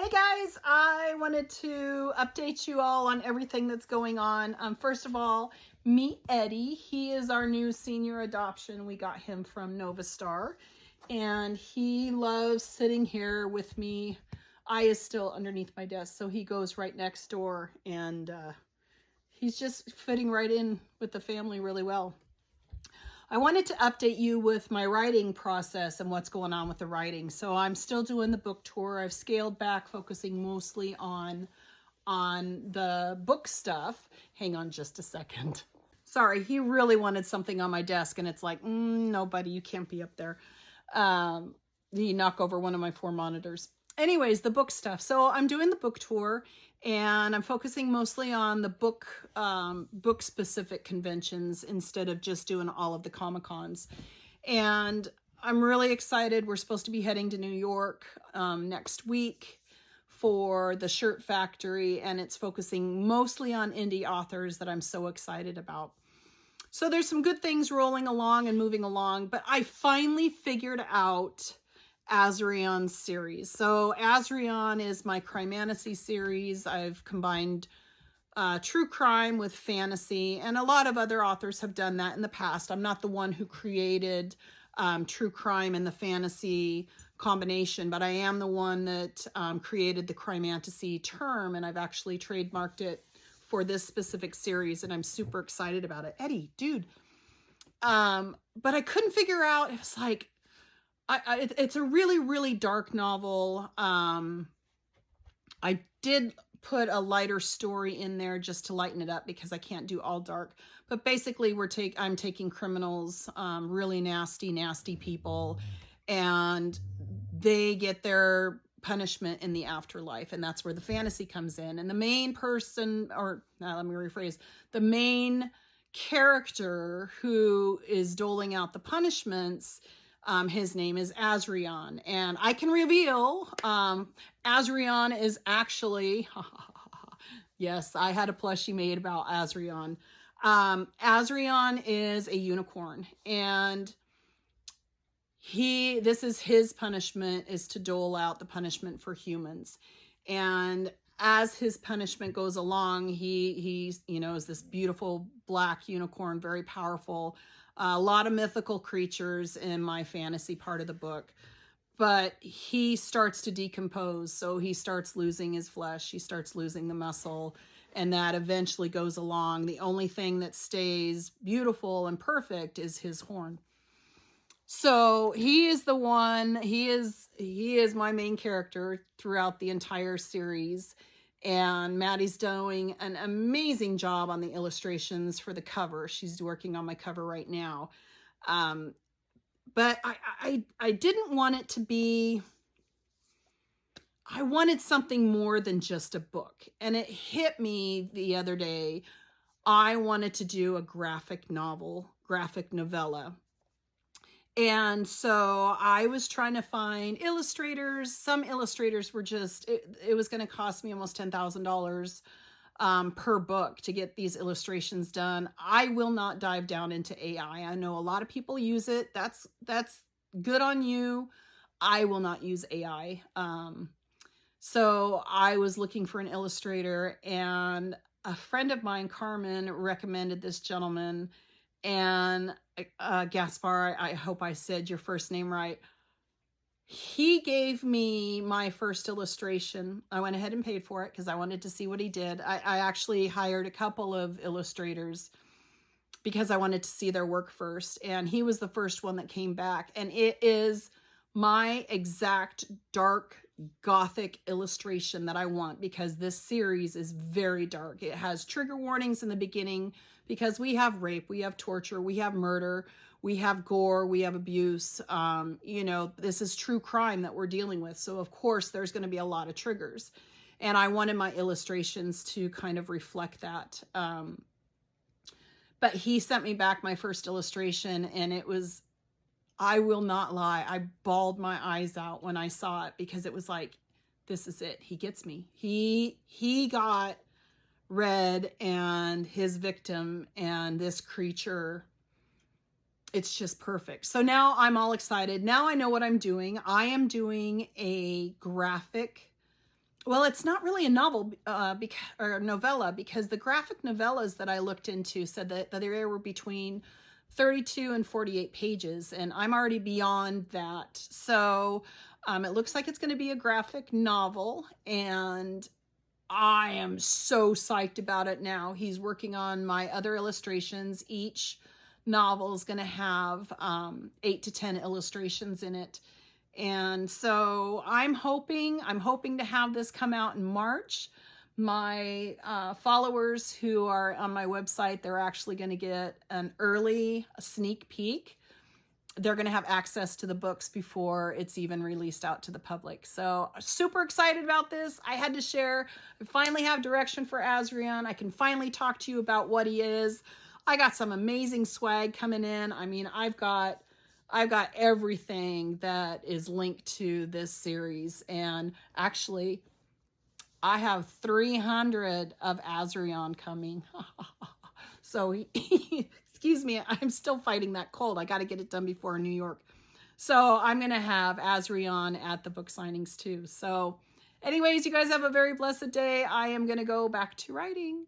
Hey guys, I wanted to update you all on everything that's going on. First of all, meet Eddie. He is our new senior adoption. We got him from Nova Star, and he loves sitting here with me. I is still underneath my desk, so he goes right next door, and he's just fitting right in with the family really well. I wanted to update you with my writing process and what's going on with the writing. So I'm still doing the book tour. I've scaled back, focusing mostly on the book stuff. Hang on just a second. Sorry, he really wanted something on my desk, and it's like, no, buddy, you can't be up there. He knocked over one of my 4 monitors. Anyways, the book stuff. So I'm doing the book tour, and I'm focusing mostly on the book specific conventions instead of just doing all of the Comic-Cons. And I'm really excited. We're supposed to be heading to New York next week for the Shirt Factory, and it's focusing mostly on indie authors that I'm so excited about. So there's some good things rolling along and moving along, but I finally figured out Azreon series. So Azreon is my Crimantasy series. I've combined true crime with fantasy, and a lot of other authors have done that in the past. I'm not the one who created true crime and the fantasy combination, but I am the one that created the Crimantasy term, and I've actually trademarked it for this specific series, and I'm super excited about it. Eddie, dude. But I couldn't figure out, it was like, it's a really, really dark novel. I did put a lighter story in there just to lighten it up because I can't do all dark. But basically, I'm taking criminals, really nasty people, and they get their punishment in the afterlife, and that's where the fantasy comes in. And the main person, or let me rephrase, the main character who is doling out the punishments, his name is Azreon, and I can reveal Azreon is actually yes, I had a plushie made about Azreon. Azreon is a unicorn, and this is his punishment, is to dole out the punishment for humans. And as his punishment goes along, he's is this beautiful black unicorn, very powerful. A lot of mythical creatures in my fantasy part of the book, but he starts to decompose. So he starts losing his flesh. He starts losing the muscle, and that eventually goes along. The only thing that stays beautiful and perfect is his horn. So he is the one, he is my main character throughout the entire series. And Maddie's doing an amazing job on the illustrations for the cover. She's working on my cover right now. But I didn't want it to be, I wanted something more than just a book. And it hit me the other day. I wanted to do a graphic novella. And so I was trying to find illustrators. Some illustrators were just, it was going to cost me almost $10,000 per book to get these illustrations done. I will not dive down into AI. I know a lot of people use it. That's good on you. I will not use AI. So I was looking for an illustrator, and a friend of mine, Carmen, recommended this gentleman. And Gaspar, I hope I said your first name right. He gave me my first illustration. I went ahead and paid for it because I wanted to see what he did. I actually hired a couple of illustrators because I wanted to see their work first. And he was the first one that came back. And it is my exact dark gothic illustration that I want, because this series is very dark. It has trigger warnings in the beginning because we have rape, we have torture, we have murder, we have gore, we have abuse. This is true crime that we're dealing with. So of course there's going to be a lot of triggers, and I wanted my illustrations to kind of reflect that. But he sent me back my first illustration, and it was, I will not lie, I bawled my eyes out when I saw it, because it was like, this is it. He gets me. He got Red and his victim and this creature. It's just perfect. So now I'm all excited. Now I know what I'm doing. I am doing a graphic Well, it's not really a novel or a novella, because the graphic novellas that I looked into said that they were between 32 and 48 pages, and I'm already beyond that. So it looks like it's going to be a graphic novel, and I am so psyched about it now. He's working on my other illustrations. Each novel is going to have 8 to 10 illustrations in it. And so I'm hoping to have this come out in March. My followers who are on my website, they're actually going to get an early sneak peek. They're going to have access to the books before it's even released out to the public. So super excited about this. I had to share. I finally have direction for Azreon. I can finally talk to you about what he is. I got some amazing swag coming in. I mean, I've got everything that is linked to this series. And actually, I have 300 of Azreon coming. So excuse me, I'm still fighting that cold. I got to get it done before New York. So I'm going to have Azreon at the book signings too. So anyways, you guys have a very blessed day. I am going to go back to writing.